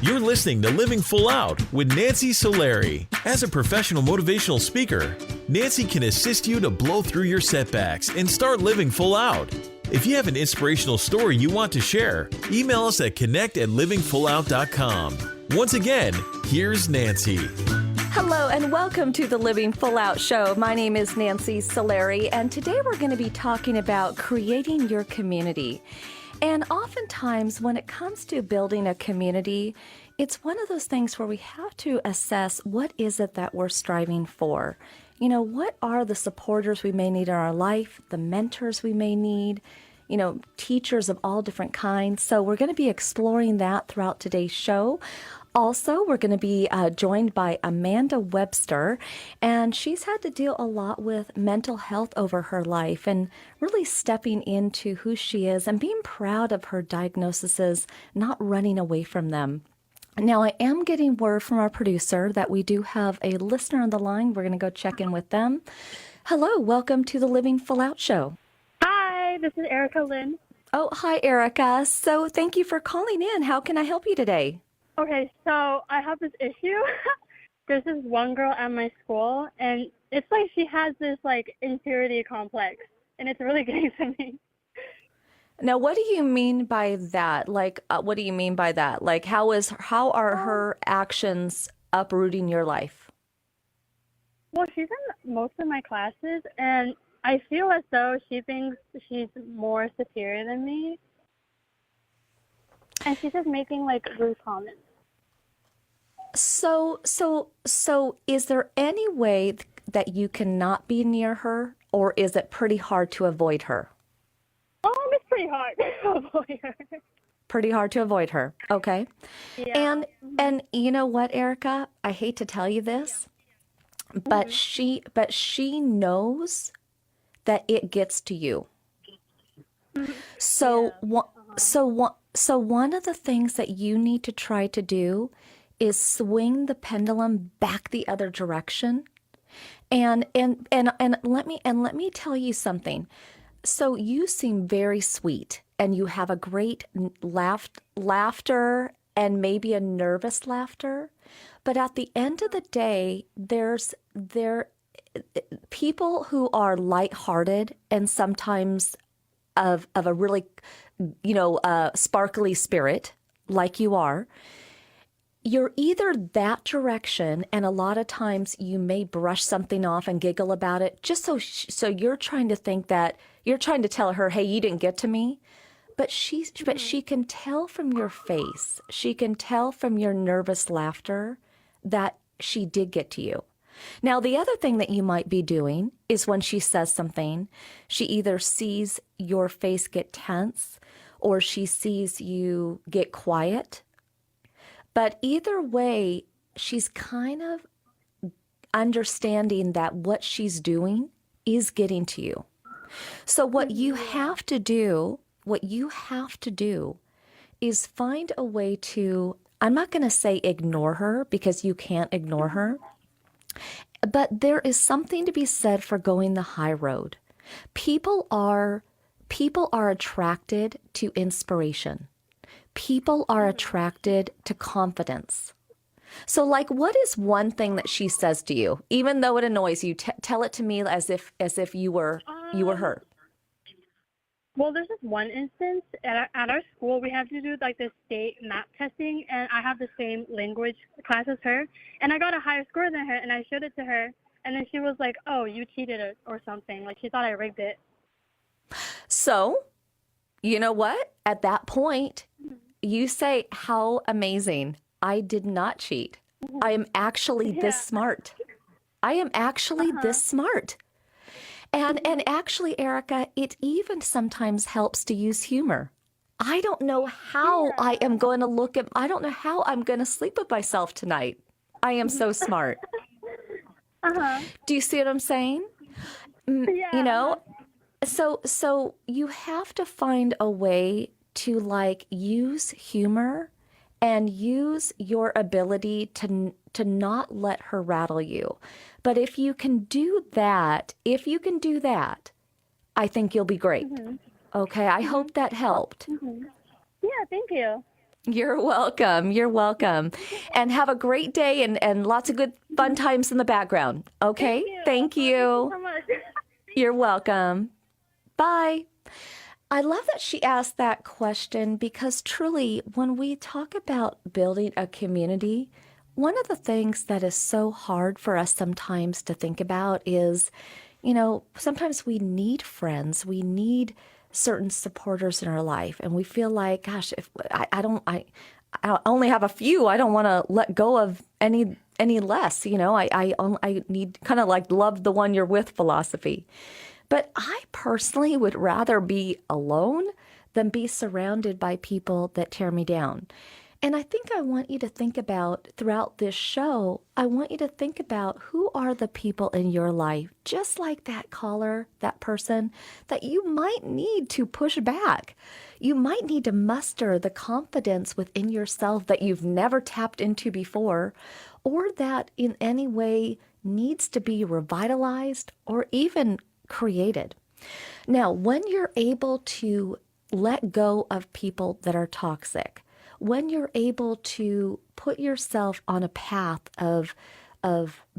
You're listening to Living Full Out with Nancy Solari. As a professional motivational speaker, Nancy can assist you to blow through your setbacks and start living full out. If you have an inspirational story you want to share, email us at connect@livingfullout.com. Once again, here's Nancy. Hello and welcome to the Living Full Out Show. My name is Nancy Solari, and today we're going to be talking about creating your community. And oftentimes when it comes to building a community, it's one of those things where we have to assess what is it that we're striving for. You know, what are the supporters we may need in our life, the mentors we may need, teachers of all different kinds. So we're going to be exploring that throughout today's show. Also, we're going to be joined by Amanda Webster, and she's had to deal a lot with mental health over her life and really stepping into who she is and being proud of her diagnoses, not running away from them. Now, I am getting word from our producer that we do have a listener on the line. We're going to go check in with them. Hello, welcome to the Living Full Out Show. Hi, this is Ereca Lynn. Oh, hi, Ereca. So thank you for calling in. How can I help you today? Okay, so I have this issue. There's this one girl at my school, and it's like she has this, inferiority complex, and it's really getting to me. Now, what do you mean by that? What do you mean by that? How are her actions uprooting your life? Well, she's in most of my classes, and I feel as though she thinks she's more superior than me. And she's just making, rude comments. So is there any way that you cannot be near her, or is it pretty hard to avoid her? It's pretty hard to avoid her. Pretty hard to avoid her. Okay. Yeah. And you know what, Ereca? I hate to tell you this, but she knows that it gets to you. So one of the things that you need to try to do is swing the pendulum back the other direction. And let me tell you something. So you seem very sweet, and you have a great laughter and maybe a nervous laughter. But at the end of the day, there people who are lighthearted and sometimes of a really, sparkly spirit like you are. You're either that direction, and a lot of times you may brush something off and giggle about it, just so you're trying to think that you're trying to tell her, hey, you didn't get to me. But she can tell from your face, she can tell from your nervous laughter that she did get to you. Now, the other thing that you might be doing is when she says something, she either sees your face get tense or she sees you get quiet. But either way, she's kind of understanding that what she's doing is getting to you. So what you have to do is find a way to, I'm not going to say ignore her because you can't ignore her, but there is something to be said for going the high road. People are attracted to inspiration. People are attracted to confidence. So, what is one thing that she says to you, even though it annoys you? Tell it to me as if you were her. Well, there's this one instance at our school. We have to do this state map testing, and I have the same language class as her, and I got a higher score than her, and I showed it to her, and then she was like, "Oh, you cheated or something." She thought I rigged it. So, you know what? At that point, you say, how amazing. I did not cheat. I am actually this smart. I am actually this smart. And actually, Ereca, it even sometimes helps to use humor. I don't know how I don't know how I'm going to sleep with myself tonight. I am so smart. Do you see what I'm saying? Yeah. So you have to find a way to use humor and use your ability to not let her rattle you. But if you can do that, I think you'll be great. Okay, I hope that helped. Yeah, thank you. You're welcome. You're welcome. And have a great day and lots of good fun times in the background. Okay? Thank you. Thank you so much. You're welcome. Bye. I love that she asked that question because truly, when we talk about building a community, one of the things that is so hard for us sometimes to think about is, sometimes we need friends. We need certain supporters in our life. And we feel like, gosh, if I only have a few, I don't want to let go of any less. I need kind of like love the one you're with philosophy. But I personally would rather be alone than be surrounded by people that tear me down. And I think I want you to think about throughout this show, I want you to think about who are the people in your life, just like that caller, that person, that you might need to push back. You might need to muster the confidence within yourself that you've never tapped into before, or that in any way needs to be revitalized or even created. Now, when you're able to let go of people that are toxic, when you're able to put yourself on a path of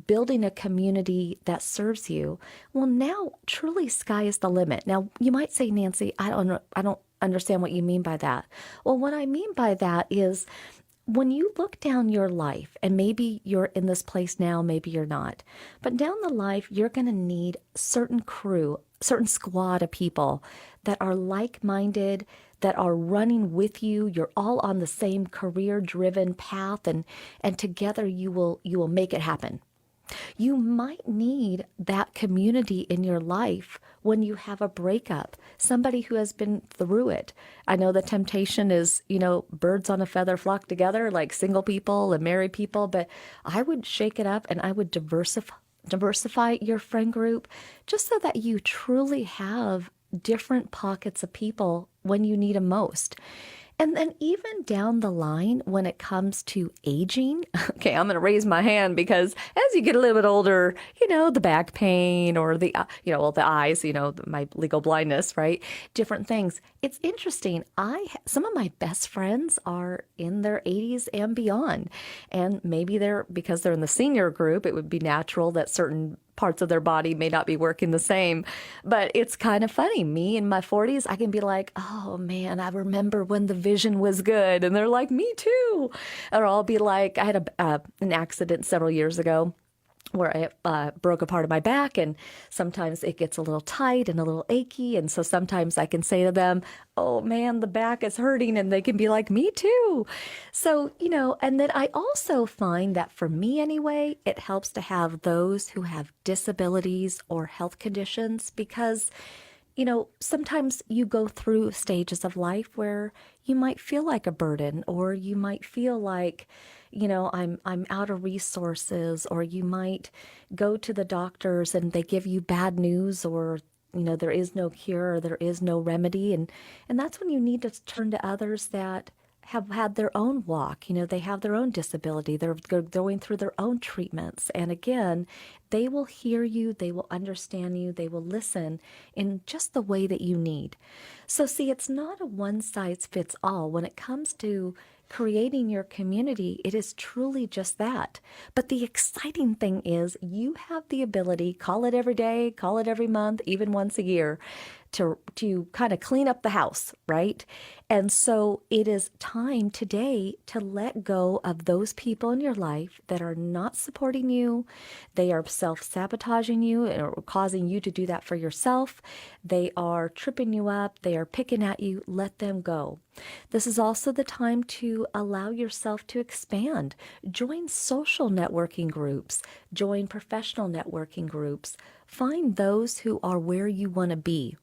building a community that serves you, well, now truly sky is the limit. Now, you might say, Nancy, I don't understand what you mean by that. Well, what I mean by that is when you look down your life, and maybe you're in this place now, maybe you're not, but down the life, you're going to need certain squad of people that are like-minded, that are running with you. You're all on the same career-driven path, and together you will make it happen. You might need that community in your life when you have a breakup, somebody who has been through it. I know the temptation is, birds on a feather flock together, like single people and married people, but I would shake it up and I would diversify your friend group just so that you truly have different pockets of people when you need them most. And then even down the line, when it comes to aging, okay, I'm going to raise my hand because as you get a little bit older, the back pain or the eyes, my legal blindness, right? Different things. It's interesting. Some of my best friends are in their 80s and beyond. And maybe because they're in the senior group, it would be natural that certain parts of their body may not be working the same. But it's kind of funny. Me in my 40s, I can be like, oh man, I remember when the vision was good. And they're like, me too. Or I'll be like, I had an accident several years ago where I broke a part of my back, and sometimes it gets a little tight and a little achy. And so sometimes I can say to them, oh man, the back is hurting. And they can be like, me too. So, and then I also find that for me anyway, it helps to have those who have disabilities or health conditions because sometimes you go through stages of life where you might feel like a burden, or you might feel like, I'm out of resources, or you might go to the doctors and they give you bad news, or, there is no cure, or there is no remedy. And that's when you need to turn to others that have had their own walk. They have their own disability. They're going through their own treatments. And again, they will hear you. They will understand you. They will listen in just the way that you need. So see, it's not a one size fits all. When it comes to creating your community, it is truly just that. But the exciting thing is you have the ability, call it every day, call it every month, even once a year, to kind of clean up the house, right? And so it is time today to let go of those people in your life that are not supporting you. They are self-sabotaging you or causing you to do that for yourself. They are tripping you up. They are picking at you. Let them go. This is also the time to allow yourself to expand. Join social networking groups. Join professional networking groups. Find those who are where you want to be,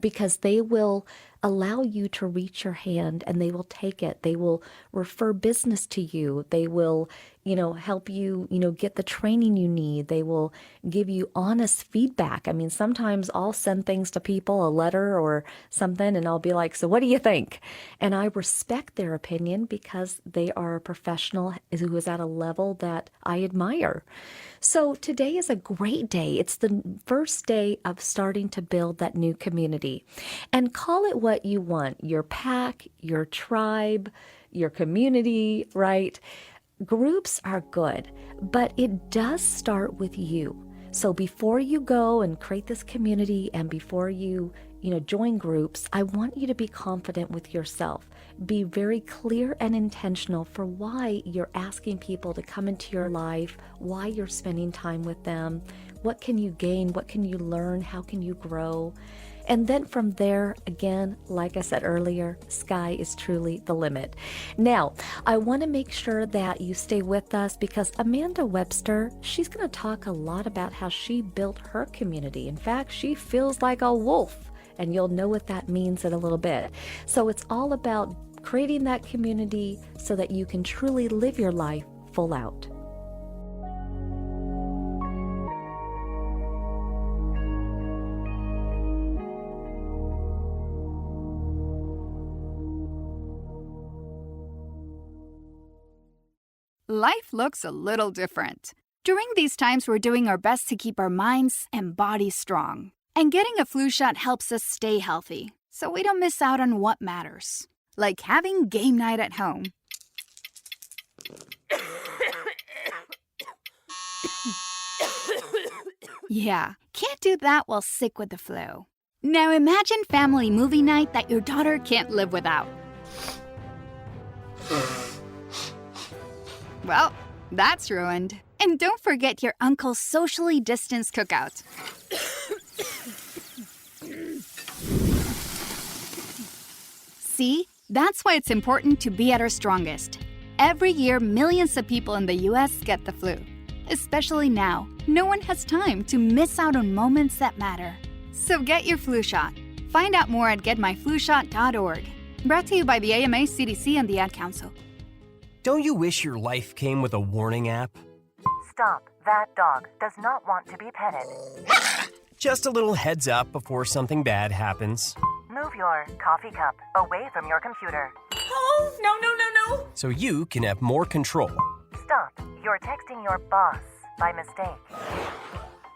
because they will allow you to reach your hand and they will take it. They will refer business to you. They will, help you, get the training you need. They will give you honest feedback. I mean, sometimes I'll send things to people, a letter or something, and I'll be like, so what do you think? And I respect their opinion because they are a professional who is at a level that I admire. So today is a great day. It's the first day of starting to build that new community. And call it what you want, your pack, your tribe, your community, right? Groups are good, but it does start with you. So before you go and create this community and before you join groups, I want you to be confident with yourself. Be very clear and intentional for why you're asking people to come into your life, why you're spending time with them, what can you gain, what can you learn, how can you grow. And then from there, again, like I said earlier, sky is truly the limit. Now, I want to make sure that you stay with us because Amanda Webster, she's going to talk a lot about how she built her community. In fact, she feels like a wolf, and you'll know what that means in a little bit. So it's all about creating that community so that you can truly live your life full out. Life looks a little different. During these times, we're doing our best to keep our minds and bodies strong. And getting a flu shot helps us stay healthy, so we don't miss out on what matters. Like having game night at home. Yeah, can't do that while sick with the flu. Now imagine family movie night that your daughter can't live without. Well, that's ruined. And don't forget your uncle's socially distanced cookout. See? That's why it's important to be at our strongest. Every year, millions of people in the U.S. get the flu. Especially now, no one has time to miss out on moments that matter. So get your flu shot. Find out more at getmyflushot.org. Brought to you by the AMA, CDC, and the Ad Council. Don't you wish your life came with a warning app? Stop. That dog does not want to be petted. Just a little heads up before something bad happens. Move your coffee cup away from your computer. Oh, no. So you can have more control. Stop. You're texting your boss by mistake.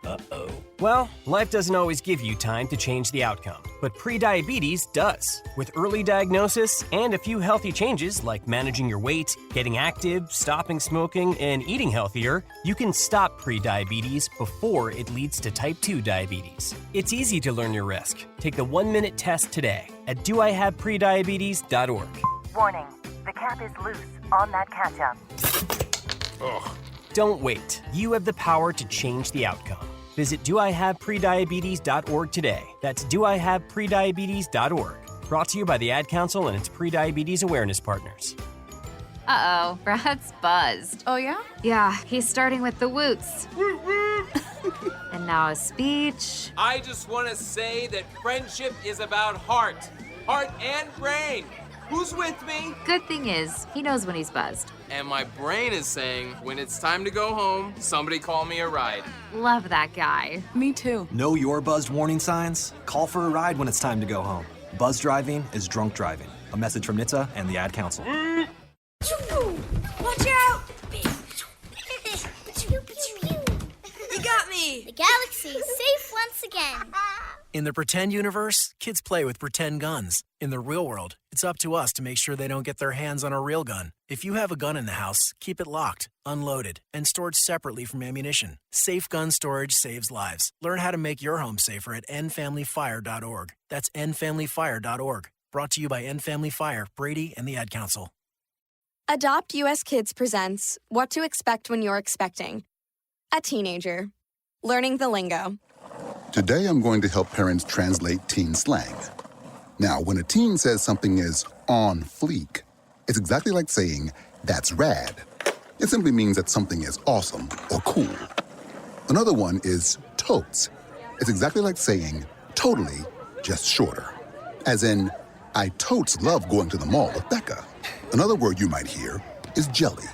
Uh-oh. Well, life doesn't always give you time to change the outcome, but prediabetes does. With early diagnosis and a few healthy changes like managing your weight, getting active, stopping smoking, and eating healthier, you can stop prediabetes before it leads to type 2 diabetes. It's easy to learn your risk. Take the 1-minute test today at doihaveprediabetes.org. Warning. The cap is loose on that ketchup. Ugh. Don't wait. You have the power to change the outcome. Visit doihaveprediabetes.org today. That's doihaveprediabetes.org. Brought to you by the Ad Council and its pre-diabetes awareness partners. Uh-oh, Brad's buzzed. Oh, yeah? Yeah, he's starting with the woots. And now a speech. I just want to say that friendship is about heart and brain. Who's with me? Good thing is, he knows when he's buzzed. And my brain is saying, when it's time to go home, somebody call me a ride. Love that guy. Me too. Know your buzzed warning signs? Call for a ride when it's time to go home. Buzz driving is drunk driving. A message from NHTSA and the Ad Council. Watch out! You got me! The galaxy is safe once again. In the pretend universe, kids play with pretend guns. In the real world, it's up to us to make sure they don't get their hands on a real gun. If you have a gun in the house, keep it locked, unloaded, and stored separately from ammunition. Safe gun storage saves lives. Learn how to make your home safer at endfamilyfire.org. That's endfamilyfire.org. Brought to you by End Family Fire, Brady, and the Ad Council. Adopt US Kids presents What to Expect When You're Expecting. A teenager. Learning the lingo. Today I'm going to help parents translate teen slang. Now, when a teen says something is on fleek, it's exactly like saying, that's rad. It simply means that something is awesome or cool. Another one is totes. It's exactly like saying, totally, just shorter. As in, I totes love going to the mall with Becca. Another word you might hear is jelly.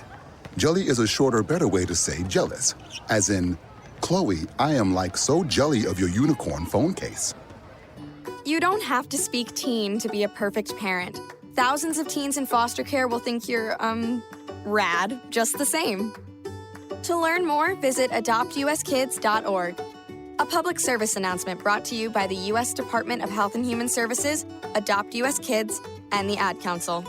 Jelly is a shorter, better way to say jealous. As in, Chloe, I am like so jelly of your unicorn phone case. You don't have to speak teen to be a perfect parent. Thousands of teens in foster care will think you're, rad, just the same. To learn more, visit adoptuskids.org. A public service announcement brought to you by the U.S. Department of Health and Human Services, Adopt U.S. Kids, and the Ad Council.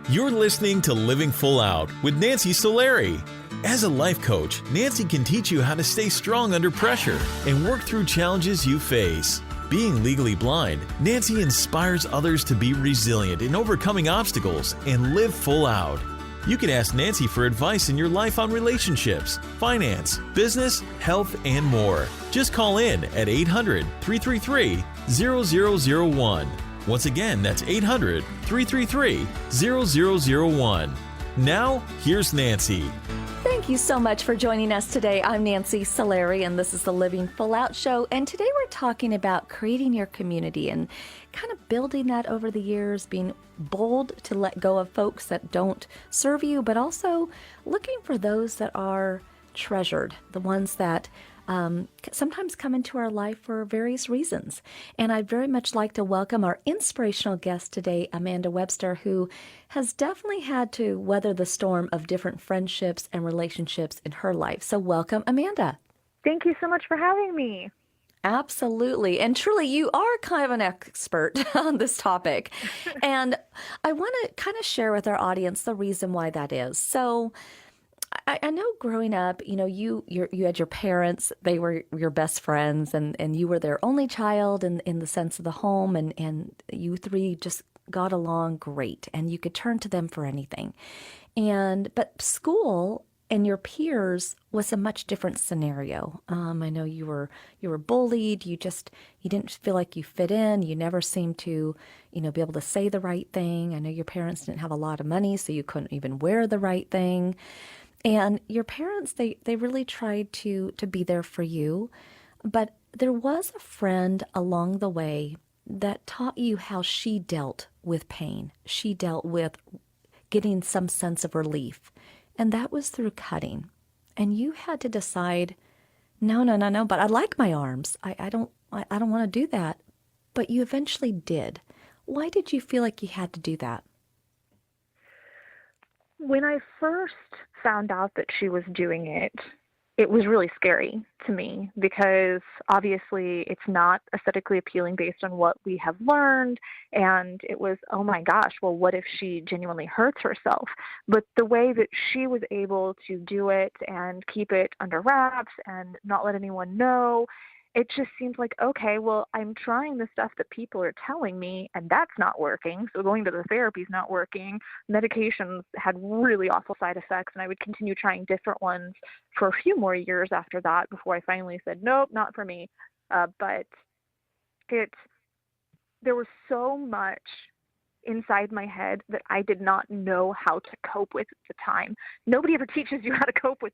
You're listening to Living Full Out with Nancy Solari. As a life coach, Nancy can teach you how to stay strong under pressure and work through challenges you face. Being legally blind, Nancy inspires others to be resilient in overcoming obstacles and live full out. You can ask Nancy for advice in your life on relationships, finance, business, health, and more. Just call in at 800-333-0001. Once again, that's 800-333-0001. Now, here's Nancy. Thank you so much for joining us today. I'm Nancy Solari, and this is the Living Full Out Show. And today we're talking about creating your community and kind of building that over the years, being bold to let go of folks that don't serve you, but also looking for those that are treasured, the ones that sometimes come into our life for various reasons. And I'd very much like to welcome our inspirational guest today, Amanda Webster, who has definitely had to weather the storm of different friendships and relationships in her life. So welcome, Amanda. Thank you so much for having me. Absolutely. And truly, you are kind of an expert on this topic. And I want to kind of share with our audience the reason why that is. So I know growing up, you know, you had your parents, they were your best friends, and you were their only child in the sense of the home, and you three just got along great, and you could turn to them for anything. But school and your peers was a much different scenario. I know you were bullied, you didn't feel like you fit in, you never seemed to, be able to say the right thing. I know your parents didn't have a lot of money, so you couldn't even wear the right thing. And your parents, they really tried to be there for you. But there was a friend along the way that taught you how she dealt with pain. She dealt with getting some sense of relief. And that was through cutting. And you had to decide, no, but I like my arms. I don't want to do that. But you eventually did. Why did you feel like you had to do that? When I first found out that she was doing it, it was really scary to me because obviously it's not aesthetically appealing based on what we have learned. And it was, oh my gosh, well, what if she genuinely hurts herself? But the way that she was able to do it and keep it under wraps and not let anyone know, it just seems like, okay, well, I'm trying the stuff that people are telling me, and that's not working. So going to the therapy is not working. Medications had really awful side effects, and I would continue trying different ones for a few more years after that before I finally said, nope, not for me. But there was so much inside my head that I did not know how to cope with at the time. Nobody ever teaches you how to cope with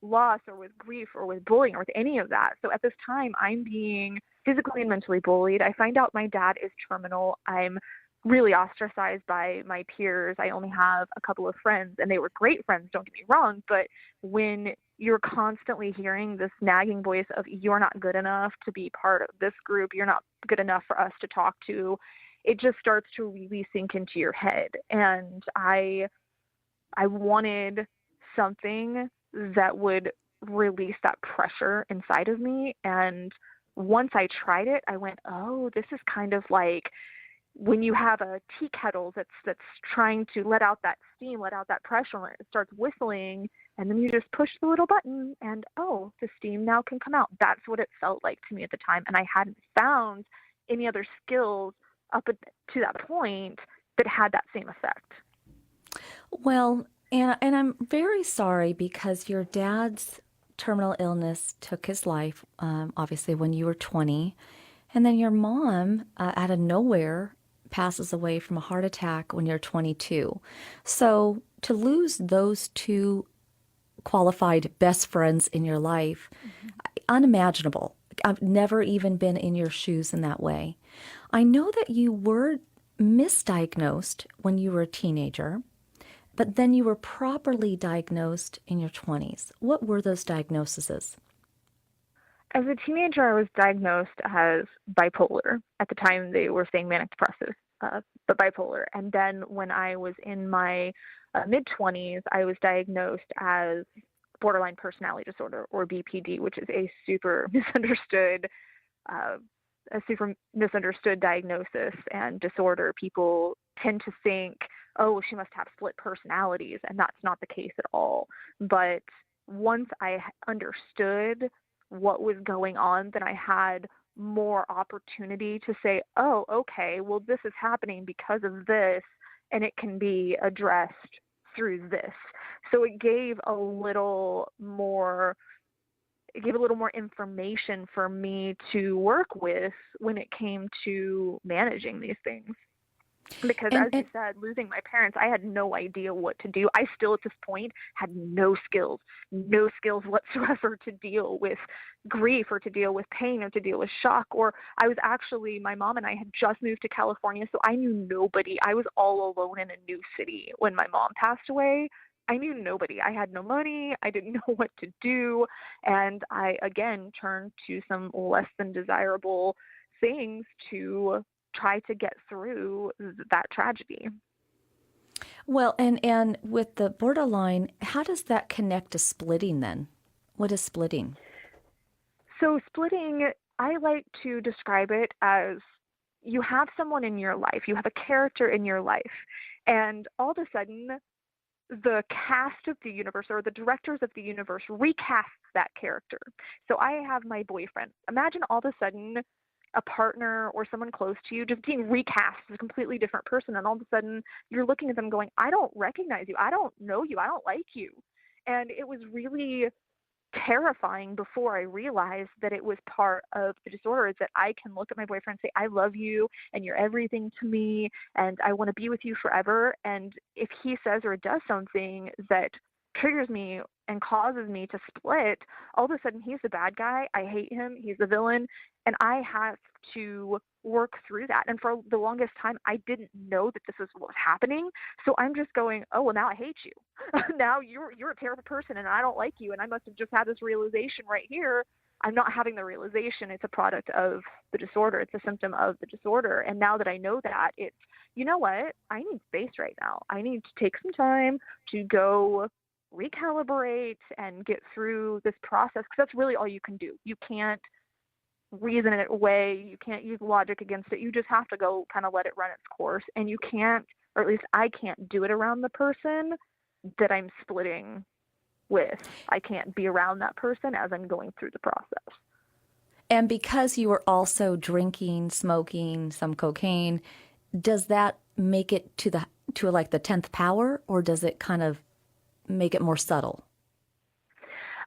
loss or with grief or with bullying or with any of that. So at this time, I'm being physically and mentally bullied. I find out my dad is terminal. I'm really ostracized by my peers. I only have a couple of friends, and they were great friends, don't get me wrong, but when you're constantly hearing this nagging voice of you're not good enough to be part of this group, you're not good enough for us to talk to, it just starts to really sink into your head. And I wanted something that would release that pressure inside of me. And once I tried it, I went, oh, this is kind of like when you have a tea kettle that's trying to let out that steam, let out that pressure, and it starts whistling, and then you just push the little button and, oh, the steam now can come out. That's what it felt like to me at the time. And I hadn't found any other skills up to that point that had that same effect. Well, and I'm very sorry because your dad's terminal illness took his life, obviously, when you were 20. And then your mom, out of nowhere, passes away from a heart attack when you're 22. So to lose those two qualified best friends in your life, unimaginable. I've never even been in your shoes in that way. I know that you were misdiagnosed when you were a teenager, but then you were properly diagnosed in your 20s. What were those diagnoses? As a teenager, I was diagnosed as bipolar. At the time, they were saying manic depressive, but bipolar. And then when I was in my mid-20s, I was diagnosed as borderline personality disorder, or BPD, which is a super misunderstood diagnosis and disorder. People tend to think oh, she must have split personalities, and that's not the case at all. But once I understood what was going on, then I had more opportunity to say, oh, okay, well, this is happening because of this, and it can be addressed through this. So it gave a little more information for me to work with when it came to managing these things. Because as you said, losing my parents, I had no idea what to do. I still at this point had no skills whatsoever to deal with grief or to deal with pain or to deal with shock. Or my mom and I had just moved to California, so I knew nobody. I was all alone in a new city when my mom passed away. I knew nobody. I had no money. I didn't know what to do. And I, again, turned to some less than desirable things to try to get through that tragedy. Well, and with the borderline, how does that connect to splitting then? What is splitting? So splitting, I like to describe it as you have someone in your life, you have a character in your life, and all of a sudden the cast of the universe or the directors of the universe recasts that character. So I have my boyfriend. Imagine all of a sudden a partner or someone close to you just being recast as a completely different person, and all of a sudden you're looking at them going, I don't recognize you, I don't know you, I don't like you. And it was really terrifying before I realized that it was part of the disorder, is that I can look at my boyfriend and say, I love you and you're everything to me and I want to be with you forever. And if he says or does something that triggers me and causes me to split, all of a sudden he's the bad guy. I hate him. He's the villain. And I have to work through that. And for the longest time, I didn't know that this was what was happening. So I'm just going, oh, well, now I hate you. Now you're a terrible person and I don't like you. And I must have just had this realization right here. I'm not having the realization. It's a product of the disorder. It's a symptom of the disorder. And now that I know that, it's, you know what? I need space right now. I need to take some time to go recalibrate and get through this process, because that's really all you can do. You can't reason it away. You can't use logic against it. You just have to go kind of let it run its course. And you can't, or at least I can't do it around the person that I'm splitting with. I can't be around that person as I'm going through the process. And because you were also drinking, smoking, some cocaine, does that make it to like the 10th power, or does it kind of make it more subtle?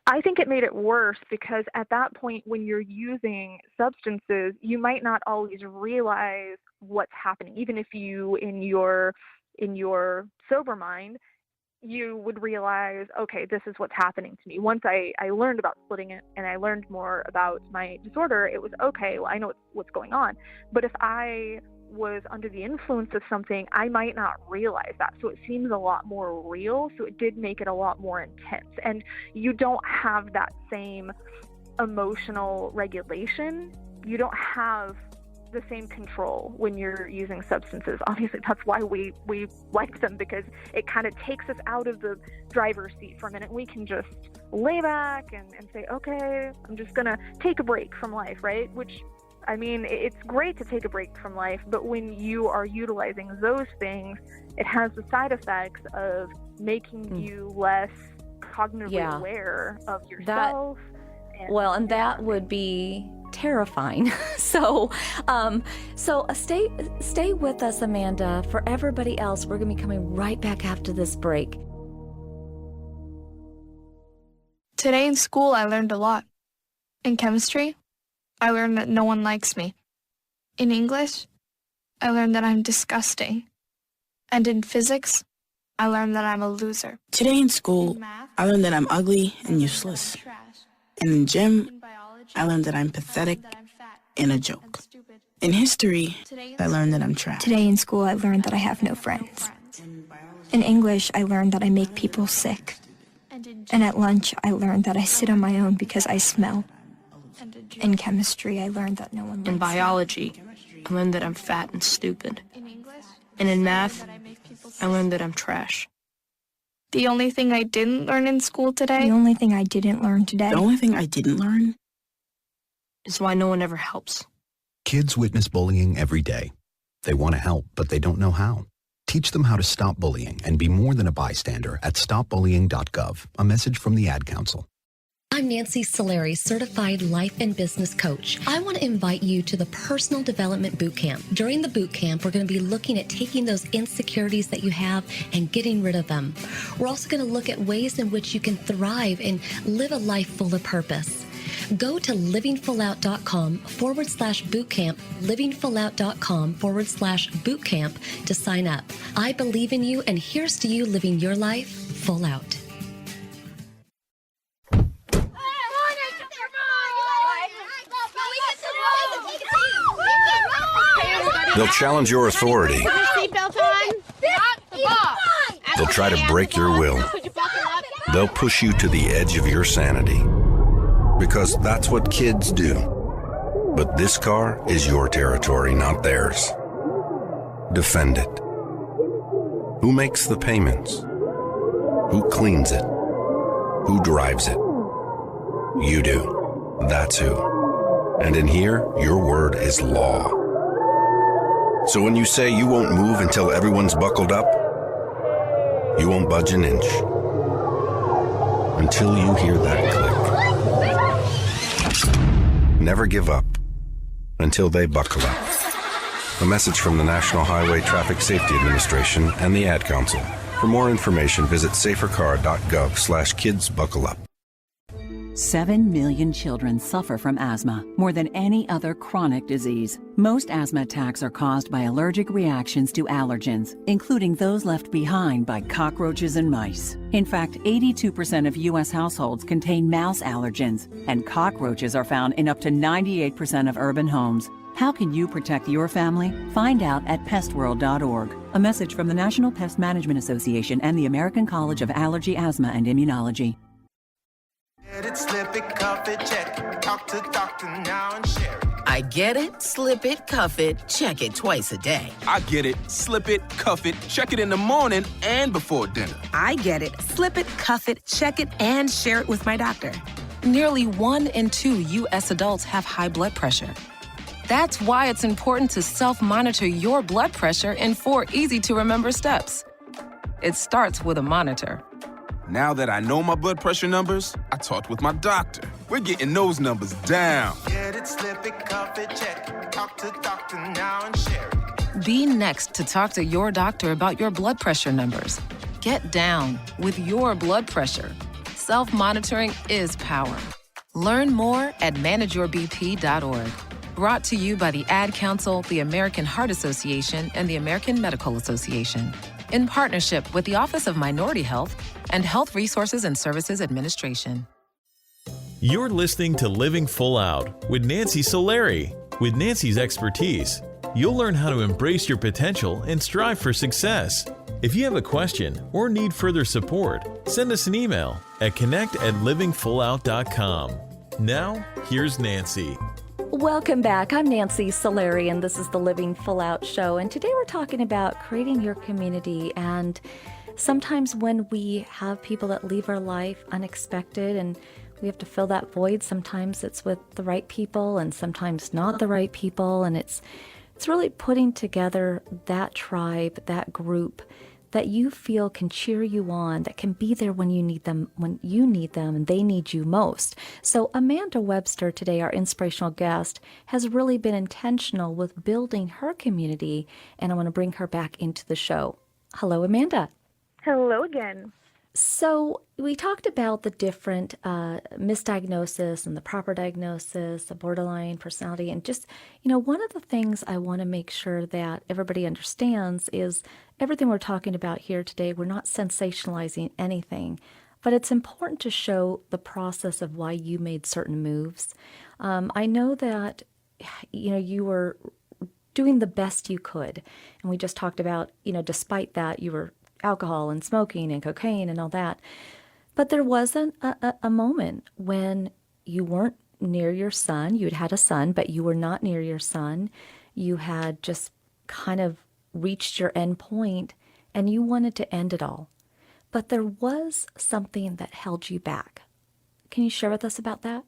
I think it made it worse, because at that point when you're using substances, you might not always realize what's happening. Even if you, in your sober mind, you would realize, okay, this is what's happening to me. Once I learned about splitting it and I learned more about my disorder, it was, okay, well, I know what's going on. But if I was under the influence of something, I might not realize that. So it seems a lot more real. So it did make it a lot more intense. And you don't have that same emotional regulation. You don't have the same control when you're using substances. Obviously, that's why we like them, because it kind of takes us out of the driver's seat for a minute. We can just lay back and say, okay, I'm just going to take a break from life, right? Which, I mean, it's great to take a break from life, but when you are utilizing those things, it has the side effects of making you less cognitively aware of yourself. That would be terrifying. So stay with us, Amanda. For everybody else, we're going to be coming right back after this break. Today in school, I learned a lot. In chemistry, I learned that no one likes me. In English, I learned that I'm disgusting. And in physics, I learned that I'm a loser. Today in school, I learned that I'm ugly and useless. And in gym, I learned that I'm pathetic and a joke. In history, I learned that I'm trash. Today in school, I learned that I have no friends. In English, I learned that I make people sick. And at lunch, I learned that I sit on my own because I smell. In chemistry, I learned that no one likes me. In biology, I learned that I'm fat and stupid. And in math, I learned that I'm trash. The only thing I didn't learn in school today? The only thing I didn't learn today? The only thing I didn't learn is why no one ever helps. Kids witness bullying every day. They want to help, but they don't know how. Teach them how to stop bullying and be more than a bystander at stopbullying.gov. A message from the Ad Council. I'm Nancy Solari, certified life and business coach. I want to invite you to the Personal Development Boot Camp. During the boot camp, we're going to be looking at taking those insecurities that you have and getting rid of them. We're also going to look at ways in which you can thrive and live a life full of purpose. Go to livingfullout.com/bootcamp, livingfullout.com/bootcamp to sign up. I believe in you, and here's to you living your life full out. They'll challenge your authority. Seatbelt on. They'll try to break your will. They'll push you to the edge of your sanity. Because that's what kids do. But this car is your territory, not theirs. Defend it. Who makes the payments? Who cleans it? Who drives it? You do. That's who. And in here, your word is law. So when you say you won't move until everyone's buckled up, you won't budge an inch. Until you hear that click. Never give up until they buckle up. A message from the National Highway Traffic Safety Administration and the Ad Council. For more information, visit safercar.gov/kidsbuckleup. 7 million children suffer from asthma, more than any other chronic disease. Most asthma attacks are caused by allergic reactions to allergens, including those left behind by cockroaches and mice. In fact, 82% of U.S. households contain mouse allergens, and cockroaches are found in up to 98% of urban homes. How can you protect your family? Find out at pestworld.org. A message from the National Pest Management Association and the American College of Allergy, Asthma, and Immunology. Get it, slip it, cuff it, check it. Talk to doctor now and share it. I get it, slip it, cuff it, check it twice a day. I get it, slip it, cuff it, check it in the morning and before dinner. I get it, slip it, cuff it, check it, and share it with my doctor. Nearly 1 in 2 U.S. adults have high blood pressure. That's why it's important to self-monitor your blood pressure in 4 easy-to-remember steps. It starts with a monitor. Now that I know my blood pressure numbers, I talked with my doctor. We're getting those numbers down. Get it, slip it, cuff it, check it. Talk to doctor now and share it. Be next to talk to your doctor about your blood pressure numbers. Get down with your blood pressure. Self-monitoring is power. Learn more at manageyourbp.org. Brought to you by the Ad Council, the American Heart Association, and the American Medical Association. In partnership with the Office of Minority Health and Health Resources and Services Administration. You're listening to Living Full Out with Nancy Solari. With Nancy's expertise, you'll learn how to embrace your potential and strive for success. If you have a question or need further support, send us an email at connect@livingfullout.com. Now, here's Nancy. Welcome back. I'm Nancy Solari, and this is the Living Full Out Show. And today we're talking about creating your community. And sometimes when we have people that leave our life unexpected and we have to fill that void, sometimes it's with the right people and sometimes not the right people. And it's really putting together that tribe, that group that you feel can cheer you on, that can be there when you need them and they need you most. So Amanda Webster today, our inspirational guest, has really been intentional with building her community, and I want to bring her back into the show. Hello, Amanda. Hello again. So we talked about the different misdiagnosis and the proper diagnosis, the borderline personality, and just, one of the things I want to make sure that everybody understands is everything we're talking about here today, we're not sensationalizing anything, but it's important to show the process of why you made certain moves. I know that, you were doing the best you could, and we just talked about, despite that, you were alcohol and smoking and cocaine and all that. But there wasn't a moment when you weren't near your son. You had a son, but you were not near your son. You had just kind of reached your end point and you wanted to end it all. But there was something that held you back. Can you share with us about that?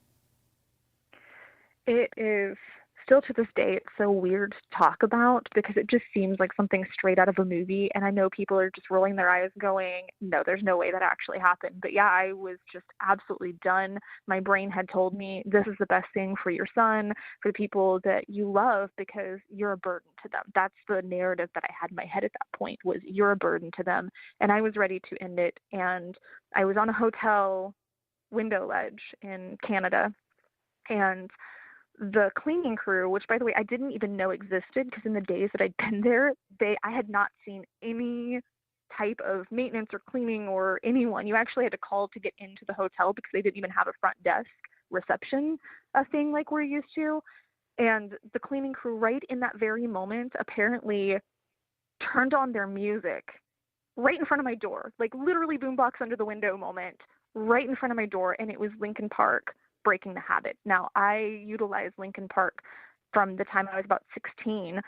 It is still to this day, it's so weird to talk about because it just seems like something straight out of a movie. And I know people are just rolling their eyes going, no, there's no way that actually happened. But yeah, I was just absolutely done. My brain had told me this is the best thing for your son, for the people that you love, because you're a burden to them. That's the narrative that I had in my head at that point, was you're a burden to them. And I was ready to end it. And I was on a hotel window ledge in Canada, and the cleaning crew, which by the way I didn't even know existed, because in the days that I'd been there, I had not seen any type of maintenance or cleaning or anyone. You actually had to call to get into the hotel because they didn't even have a front desk reception thing like we're used to. And the cleaning crew, right in that very moment, apparently turned on their music right in front of my door, like literally boombox under the window moment, right in front of my door. And it was Linkin Park, Breaking the Habit. Now, I utilized Linkin Park from the time I was about 16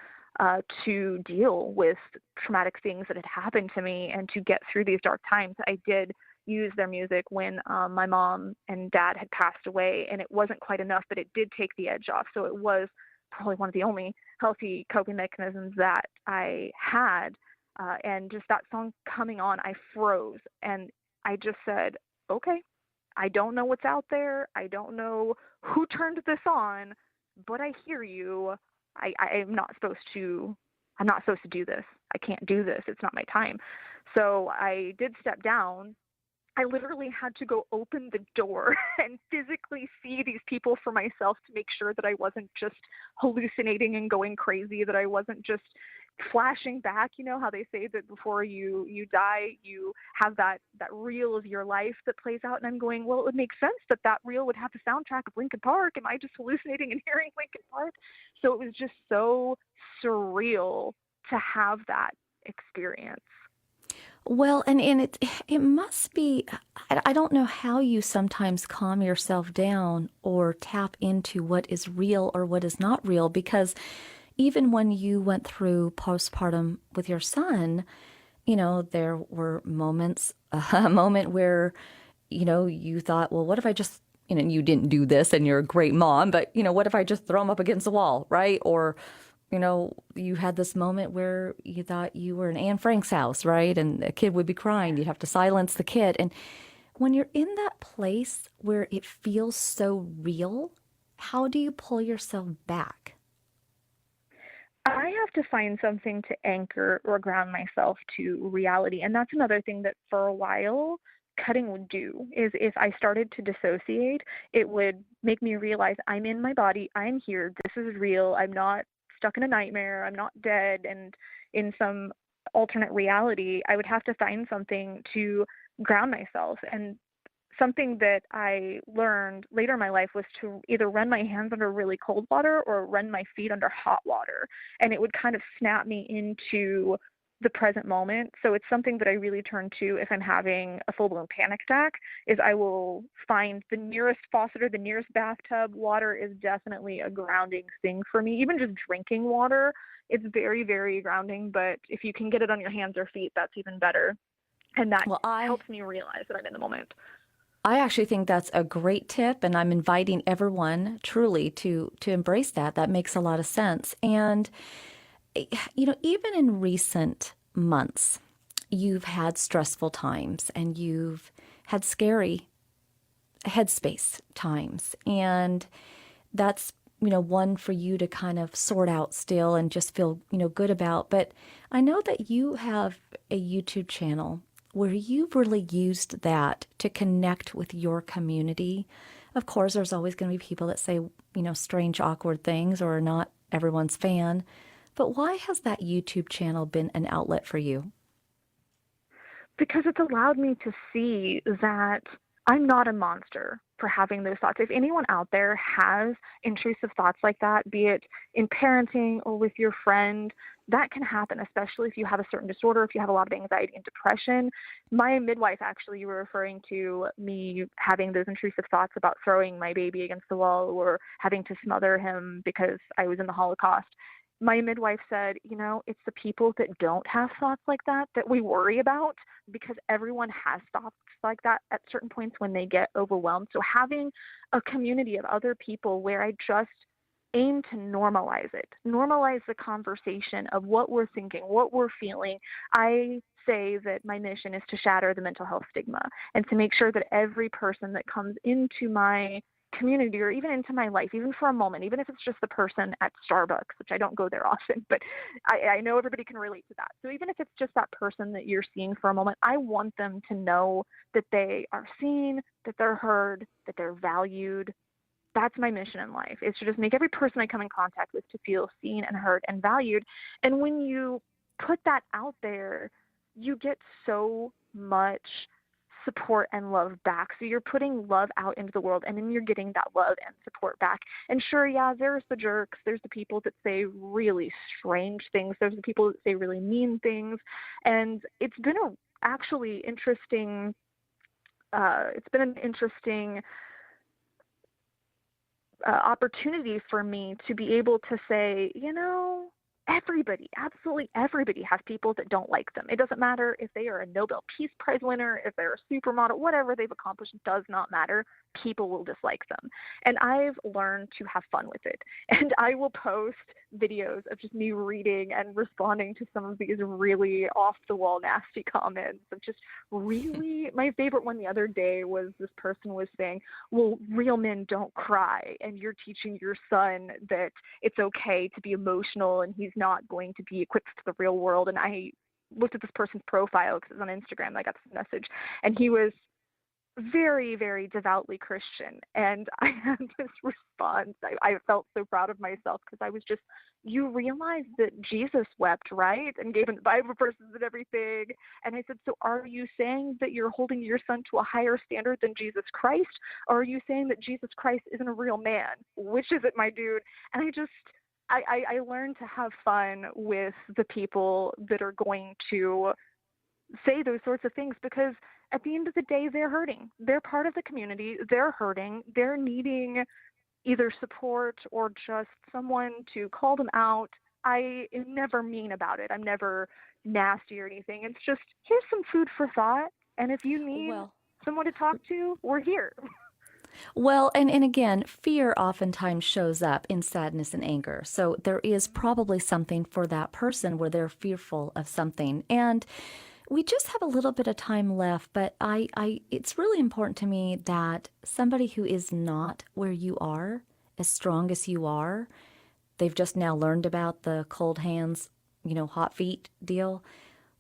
to deal with traumatic things that had happened to me and to get through these dark times. I did use their music when my mom and dad had passed away, and it wasn't quite enough, but it did take the edge off. So it was probably one of the only healthy coping mechanisms that I had. And just that song coming on, I froze, and I just said, okay, I don't know what's out there. I don't know who turned this on, but I hear you. I'm not supposed to do this. I can't do this. It's not my time. So I did step down. I literally had to go open the door and physically see these people for myself to make sure that I wasn't just hallucinating and going crazy, that I wasn't just flashing back. You know how they say that before you die, you have that reel of your life that plays out. And I'm going, well, it would make sense that reel would have the soundtrack of Linkin Park. Am I just hallucinating and hearing Linkin Park? So it was just so surreal to have that experience. Well, and it must be, I don't know how you sometimes calm yourself down or tap into what is real or what is not real, because even when you went through postpartum with your son, there were moments, a moment where, you thought, well, what if I just, you didn't do this and you're a great mom, but, what if I just throw him up against the wall, right? Or you had this moment where you thought you were in Anne Frank's house, right? And a kid would be crying. You'd have to silence the kid. And when you're in that place where it feels so real, how do you pull yourself back? I have to find something to anchor or ground myself to reality. And that's another thing that for a while cutting would do, is if I started to dissociate, it would make me realize I'm in my body. I'm here. This is real. I'm not stuck in a nightmare. I'm not dead and in some alternate reality. I would have to find something to ground myself. And something that I learned later in my life was to either run my hands under really cold water or run my feet under hot water. And it would kind of snap me into the present moment. So it's something that I really turn to if I'm having a full-blown panic attack, is I will find the nearest faucet or the nearest bathtub. Water is definitely a grounding thing for me. Even just drinking water, it's very, very grounding. But if you can get it on your hands or feet, that's even better. And that helps me realize that I'm in the moment. I actually think that's a great tip, and I'm inviting everyone truly to embrace that. That makes a lot of sense. And even in recent months, you've had stressful times and you've had scary headspace times. And that's, one for you to kind of sort out still and just feel, good about. But I know that you have a YouTube channel where you've really used that to connect with your community. Of course, there's always going to be people that say, strange, awkward things or are not everyone's fan. But why has that YouTube channel been an outlet for you? Because it's allowed me to see that I'm not a monster for having those thoughts. If anyone out there has intrusive thoughts like that, be it in parenting or with your friend, that can happen, especially if you have a certain disorder, if you have a lot of anxiety and depression. My midwife, actually, you were referring to me having those intrusive thoughts about throwing my baby against the wall or having to smother him because I was in the Holocaust. My midwife said, it's the people that don't have thoughts like that we worry about, because everyone has thoughts like that at certain points when they get overwhelmed. So having a community of other people where I just aim to normalize it, normalize the conversation of what we're thinking, what we're feeling. I say that my mission is to shatter the mental health stigma and to make sure that every person that comes into my community or even into my life, even for a moment, even if it's just the person at Starbucks, which I don't go there often, but I know everybody can relate to that. So even if it's just that person that you're seeing for a moment, I want them to know that they are seen, that they're heard, that they're valued. That's my mission in life, is to just make every person I come in contact with to feel seen and heard and valued. And when you put that out there, you get so much support and love back. So you're putting love out into the world, and then you're getting that love and support back. And sure, yeah, there's the jerks. There's the people that say really strange things. There's the people that say really mean things. And it's been actually interesting. It's been an interesting opportunity for me to be able to say, everybody, absolutely everybody has people that don't like them. It doesn't matter if they are a Nobel Peace Prize winner, if they're a supermodel, whatever they've accomplished, does not matter. People will dislike them. And I've learned to have fun with it. And I will post videos of just me reading and responding to some of these really off-the-wall nasty comments of just really, my favorite one the other day was this person was saying, well, real men don't cry, and you're teaching your son that it's okay to be emotional and he's not going to be equipped to the real world. And I looked at this person's profile because it was on Instagram and I got this message, and he was very, very devoutly Christian. And I had this response. I felt so proud of myself because I was just, you realize that Jesus wept, right? And gave him Bible verses and everything. And I said, so are you saying that you're holding your son to a higher standard than Jesus Christ? Or are you saying that Jesus Christ isn't a real man? Which is it, my dude? And I learned to have fun with the people that are going to say those sorts of things, because at the end of the day, they're hurting. They're part of the community. They're hurting. They're needing either support or just someone to call them out. I am never mean about it. I'm never nasty or anything. It's just, here's some food for thought. And if you need someone to talk to, we're here. Well, and again, fear oftentimes shows up in sadness and anger. So there is probably something for that person where they're fearful of something. And we just have a little bit of time left, but it's really important to me that somebody who is not where you are, as strong as you are, they've just now learned about the cold hands, hot feet deal.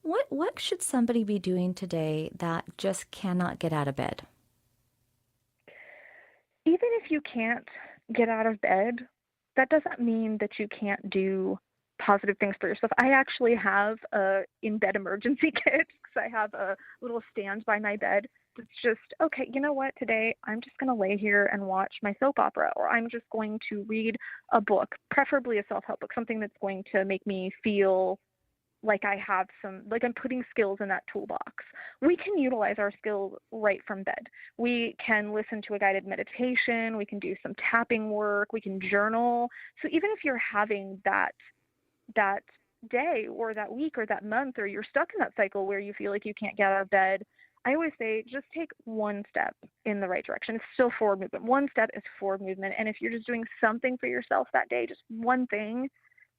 What should somebody be doing today that just cannot get out of bed? Even if you can't get out of bed, that doesn't mean that you can't do positive things for yourself. I actually have a in-bed emergency kit, because I have a little stand by my bed that's just, okay, you know what, today I'm just going to lay here and watch my soap opera, or I'm just going to read a book, preferably a self-help book, something that's going to make me feel like I have like I'm putting skills in that toolbox. We can utilize our skills right from bed. We can listen to a guided meditation. We can do some tapping work. We can journal. So even if you're having that day or that week or that month, or you're stuck in that cycle where you feel like you can't get out of bed, I always say just take one step in the right direction. It's still forward movement. One step is forward movement. And if you're just doing something for yourself that day, just one thing,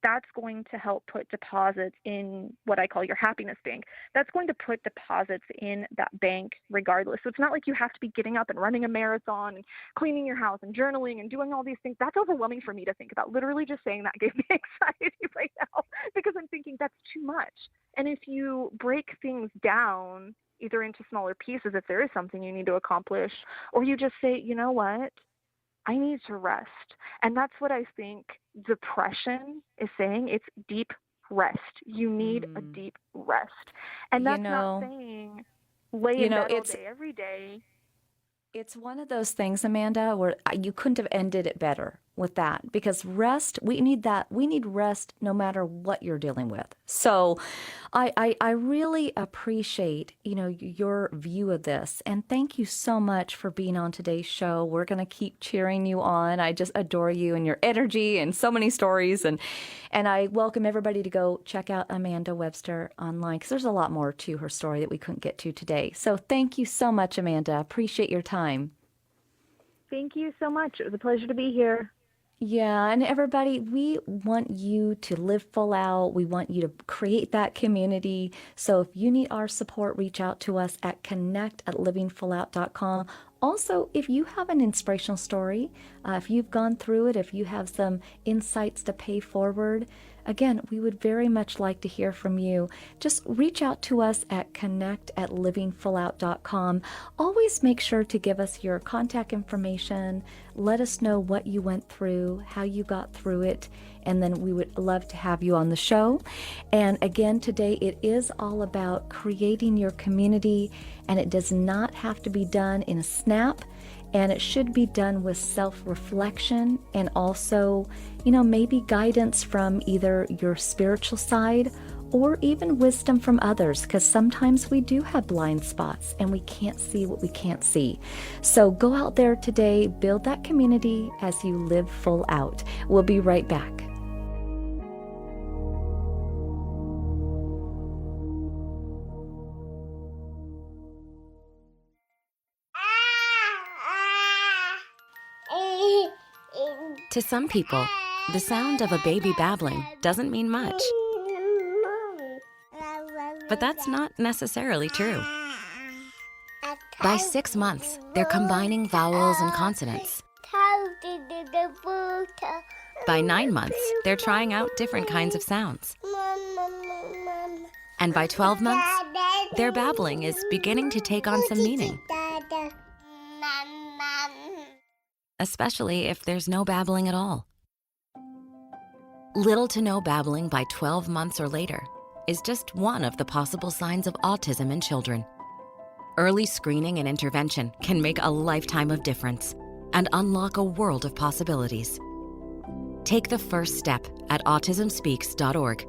that's going to help put deposits in what I call your happiness bank. That's going to put deposits in that bank regardless. So it's not like you have to be getting up and running a marathon and cleaning your house and journaling and doing all these things. That's overwhelming for me to think about. Literally just saying that gave me anxiety right now, because I'm thinking that's too much. And if you break things down either into smaller pieces, if there is something you need to accomplish, or you just say, you know what, I need to rest. And that's what I think depression is saying. It's deep rest. You need a deep rest. And that's not saying lay in bed all day every day. It's one of those things, Amanda, where you couldn't have ended it better with that, because rest, we need that. We need rest no matter what you're dealing with. So I really appreciate, your view of this. And thank you so much for being on today's show. We're going to keep cheering you on. I just adore you and your energy and so many stories. And I welcome everybody to go check out Amanda Webster online, because there's a lot more to her story that we couldn't get to today. So thank you so much, Amanda. Appreciate your time. Thank you so much. It was a pleasure to be here. Yeah, and everybody, we want you to live full out. We want you to create that community. So if you need our support, reach out to us at connect@livingfullout.com. Also, if you have an inspirational story, if you've gone through it, if you have some insights to pay forward, again, we would very much like to hear from you. Just reach out to us at connect@livingfullout.com. Always make sure to give us your contact information. Let us know what you went through, how you got through it, and then we would love to have you on the show. And again, today it is all about creating your community, and it does not have to be done in a snap. And it should be done with self-reflection and also, maybe guidance from either your spiritual side or even wisdom from others, because sometimes we do have blind spots and we can't see what we can't see. So go out there today, build that community as you live full out. We'll be right back. To some people, the sound of a baby babbling doesn't mean much. But that's not necessarily true. By 6 months, they're combining vowels and consonants. By 9 months, they're trying out different kinds of sounds. And by 12 months, their babbling is beginning to take on some meaning. Especially if there's no babbling at all. Little to no babbling by 12 months or later is just one of the possible signs of autism in children. Early screening and intervention can make a lifetime of difference and unlock a world of possibilities. Take the first step at autismspeaks.org.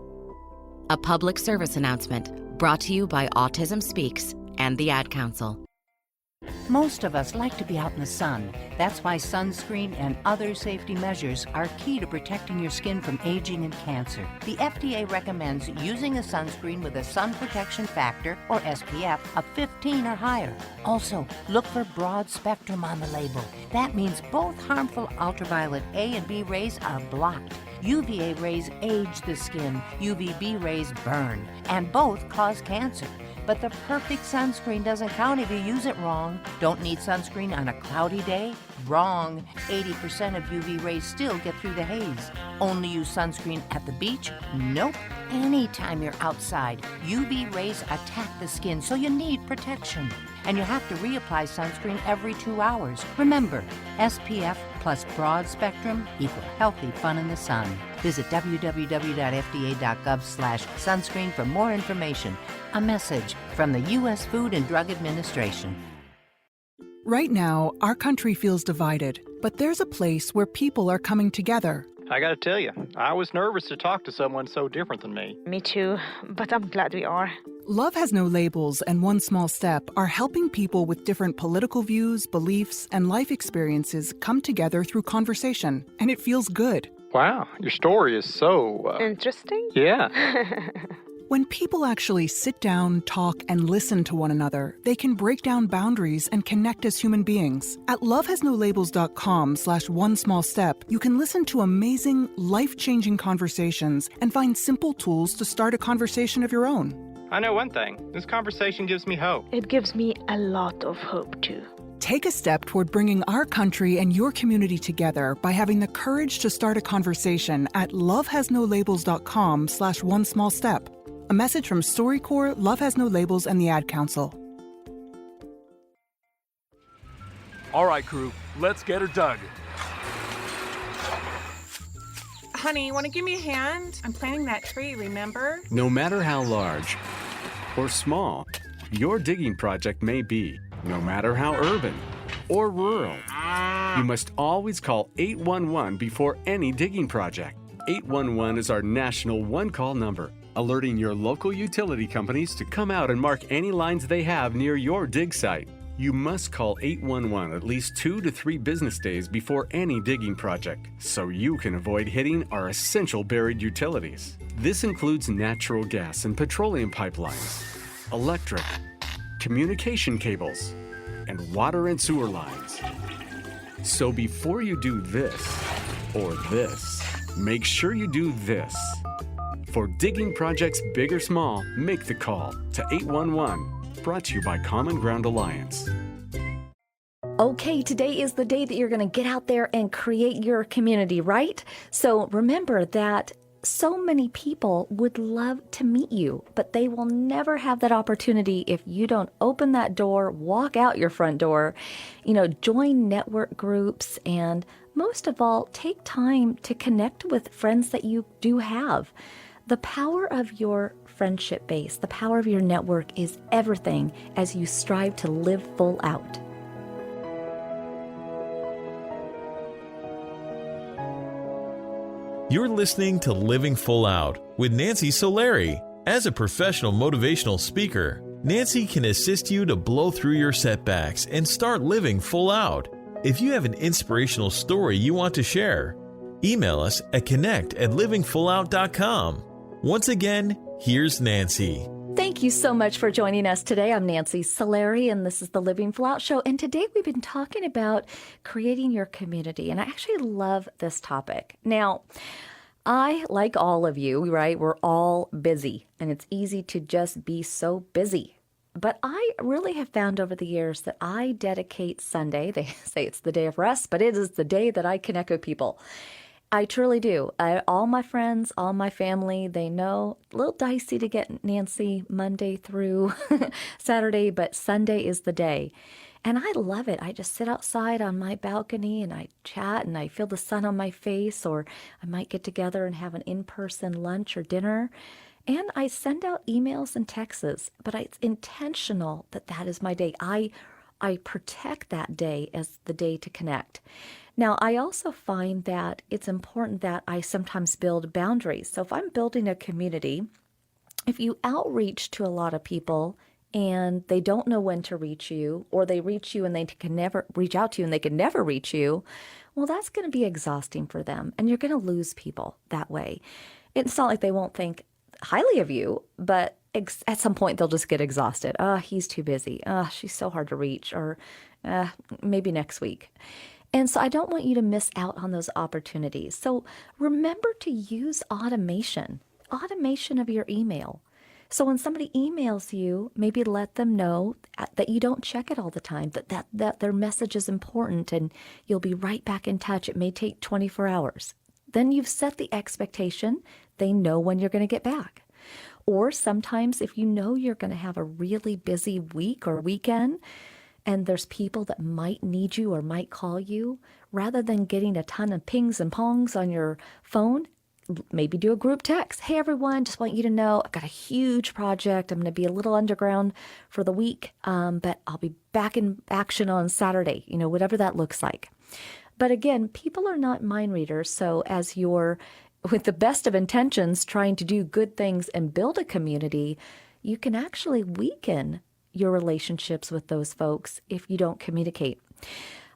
A public service announcement brought to you by Autism Speaks and the Ad Council. Most of us like to be out in the sun. That's why sunscreen and other safety measures are key to protecting your skin from aging and cancer. The FDA recommends using a sunscreen with a sun protection factor, or SPF, of 15 or higher. Also, look for broad spectrum on the label. That means both harmful ultraviolet A and B rays are blocked. UVA rays age the skin, UVB rays burn, and both cause cancer. But the perfect sunscreen doesn't count if you use it wrong. Don't need sunscreen on a cloudy day? Wrong. 80% of UV rays still get through the haze. Only use sunscreen at the beach? Nope. Anytime you're outside, UV rays attack the skin, so you need protection. And you have to reapply sunscreen every 2 hours. Remember, SPF plus broad spectrum equal healthy fun in the sun. Visit www.fda.gov/sunscreen for more information. A message from the U.S. Food and Drug Administration. Right now, our country feels divided, but there's a place where people are coming together. I gotta tell you, I was nervous to talk to someone so different than me. Me too, but I'm glad we are. Love Has No Labels and One Small Step are helping people with different political views, beliefs, and life experiences come together through conversation, and it feels good. Wow, your story is so... Interesting? Yeah. When people actually sit down, talk, and listen to one another, they can break down boundaries and connect as human beings. At lovehasnolabels.com/onesmallstep, you can listen to amazing, life-changing conversations and find simple tools to start a conversation of your own. I know one thing. This conversation gives me hope. It gives me a lot of hope, too. Take a step toward bringing our country and your community together by having the courage to start a conversation at lovehasnolabels.com/onesmallstep. A message from StoryCorps, Love Has No Labels, and the Ad Council. All right, crew, let's get her dug. Honey, want to give me a hand? I'm planting that tree, remember? No matter how large or small your digging project may be, no matter how urban or rural, you must always call 811 before any digging project. 811 is our national one-call number, alerting your local utility companies to come out and mark any lines they have near your dig site. You must call 811 at least 2 to 3 business days before any digging project, so you can avoid hitting our essential buried utilities. This includes natural gas and petroleum pipelines, electric, communication cables, and water and sewer lines. So before you do this, or this. Make sure you do this. For digging projects big or small, make the call to 811. Brought to you by Common Ground Alliance. Okay, today is the day that you're going to get out there and create your community, right? So remember that so many people would love to meet you, but they will never have that opportunity if you don't open that door, walk out your front door, join network groups, and most of all, take time to connect with friends that you do have. The power of your friendship base, the power of your network is everything as you strive to live full out. You're listening to Living Full Out with Nancy Solari. As a professional motivational speaker, Nancy can assist you to blow through your setbacks and start living full out. If you have an inspirational story you want to share, email us at connect@livingfullout.com. Once again, here's Nancy. Thank you so much for joining us today. I'm Nancy Solari, and this is the Living Full Out Show. And today we've been talking about creating your community, and I actually love this topic. Now, I, like all of you, right, we're all busy, and it's easy to just be so busy. But I really have found over the years that I dedicate Sunday. They say it's the day of rest, but it is the day that I connect with people. I truly do. All my friends, all my family, they know a little dicey to get Nancy Monday through Saturday, but Sunday is the day. And I love it. I just sit outside on my balcony and I chat and I feel the sun on my face, or I might get together and have an in-person lunch or dinner. And I send out emails and texts, but it's intentional that is my day. I protect that day as the day to connect. Now, I also find that it's important that I sometimes build boundaries. So if I'm building a community, if you outreach to a lot of people and they don't know when to reach you, or they reach you and they can never reach out to you and they can never reach you, well, that's going to be exhausting for them. And you're going to lose people that way. It's not like they won't think highly of you, but at some point they'll just get exhausted. He's too busy. She's so hard to reach, or maybe next week. And so I don't want you to miss out on those opportunities. So remember to use automation of your email. So when somebody emails you, maybe let them know that you don't check it all the time, that their message is important and you'll be right back in touch. It may take 24 hours. Then you've set the expectation. They know when you're going to get back. Or sometimes if you know you're going to have a really busy week or weekend, and there's people that might need you or might call you, rather than getting a ton of pings and pongs on your phone, maybe do a group text. Hey, everyone, just want you to know I've got a huge project. I'm going to be a little underground for the week, but I'll be back in action on Saturday, whatever that looks like. But again, people are not mind readers. So as you're, with the best of intentions, trying to do good things and build a community, you can actually weaken your relationships with those folks if you don't communicate.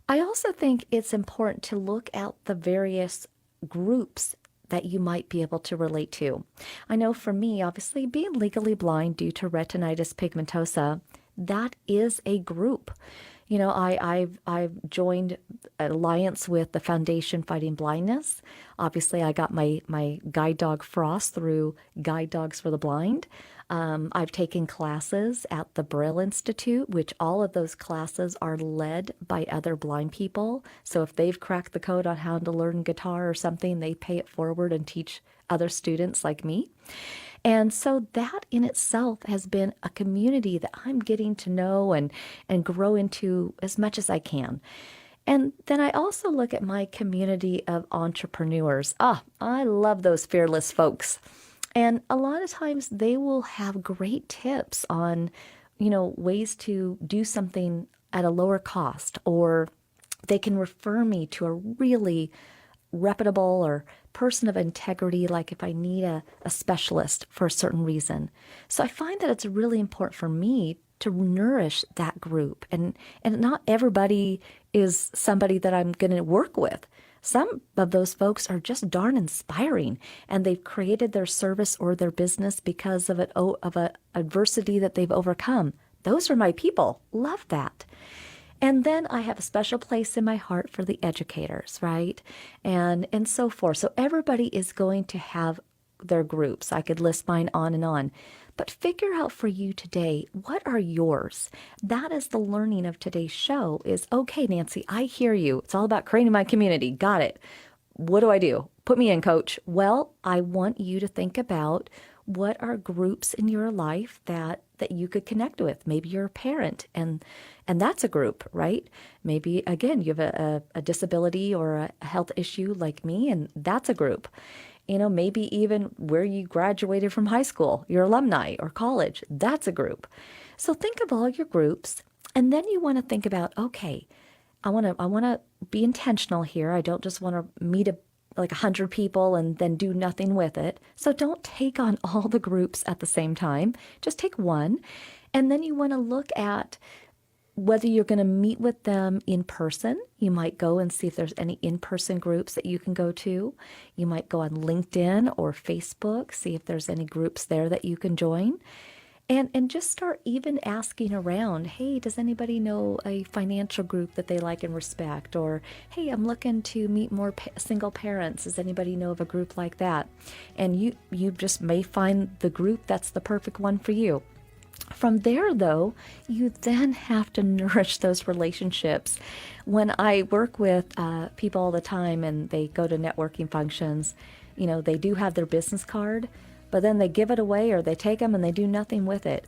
I also think it's important to look at the various groups that you might be able to relate to. I know for me, obviously, being legally blind due to retinitis pigmentosa, that is a group. I've joined an alliance with the Foundation Fighting Blindness. Obviously, I got my guide dog Frost through Guide Dogs for the Blind. I've taken classes at the Braille Institute, which all of those classes are led by other blind people. So if they've cracked the code on how to learn guitar or something, they pay it forward and teach other students like me. And so that in itself has been a community that I'm getting to know and grow into as much as I can. And then I also look at my community of entrepreneurs. I love those fearless folks. And a lot of times they will have great tips on, ways to do something at a lower cost, or they can refer me to a really reputable or person of integrity, like if I need a specialist for a certain reason. So I find that it's really important for me to nourish that group. And not everybody is somebody that I'm going to work with. Some of those folks are just darn inspiring, and they've created their service or their business because of an adversity that they've overcome. Those are my people. Love that. And then I have a special place in my heart for the educators, right? And so forth. So everybody is going to have their groups. I could list mine on and on. But figure out for you today, what are yours? That is the learning of today's show is, okay, Nancy, I hear you. It's all about creating my community. Got it. What do I do? Put me in, coach. Well, I want you to think about what are groups in your life that you could connect with. Maybe you're a parent and that's a group, right? Maybe, again, you have a disability or a health issue like me, and that's a group. Maybe even where you graduated from high school, your alumni or college, that's a group. So think of all your groups, and then you want to think about, okay, I want to be intentional here. I don't just want to meet 100 people and then do nothing with it. So don't take on all the groups at the same time. Just take one. And then you want to look at whether you're going to meet with them in person. You might go and see if there's any in-person groups that you can go to. You might go on LinkedIn or Facebook, see if there's any groups there that you can join. And just start even asking around, hey, does anybody know a financial group that they like and respect? Or, hey, I'm looking to meet more single parents. Does anybody know of a group like that? And you just may find the group that's the perfect one for you. From there, though, you then have to nourish those relationships. When I work with people all the time and they go to networking functions, they do have their business card, but then they give it away or they take them and they do nothing with it.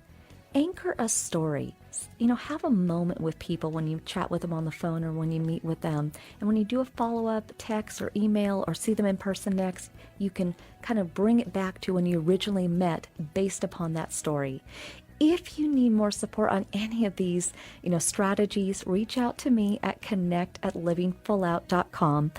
Anchor a story. Have a moment with people when you chat with them on the phone or when you meet with them. And when you do a follow-up text or email or see them in person next, you can kind of bring it back to when you originally met based upon that story. If you need more support on any of these, strategies, reach out to me at connect@livingfullout.com.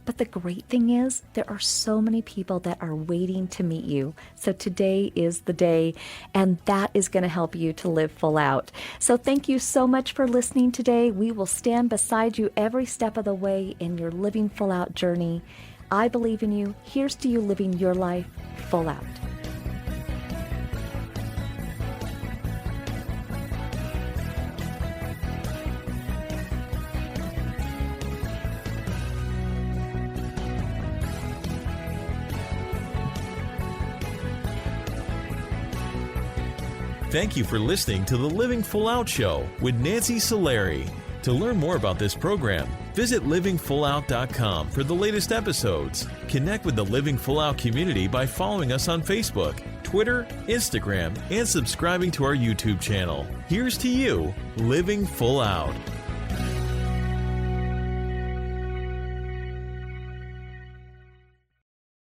But the great thing is there are so many people that are waiting to meet you. So today is the day, and that is going to help you to live full out. So thank you so much for listening today. We will stand beside you every step of the way in your living full out journey. I believe in you. Here's to you living your life full out. Thank you for listening to the Living Full Out Show with Nancy Solari. To learn more about this program, visit livingfullout.com for the latest episodes. Connect with the Living Full Out community by following us on Facebook, Twitter, Instagram, and subscribing to our YouTube channel. Here's to you, living full out.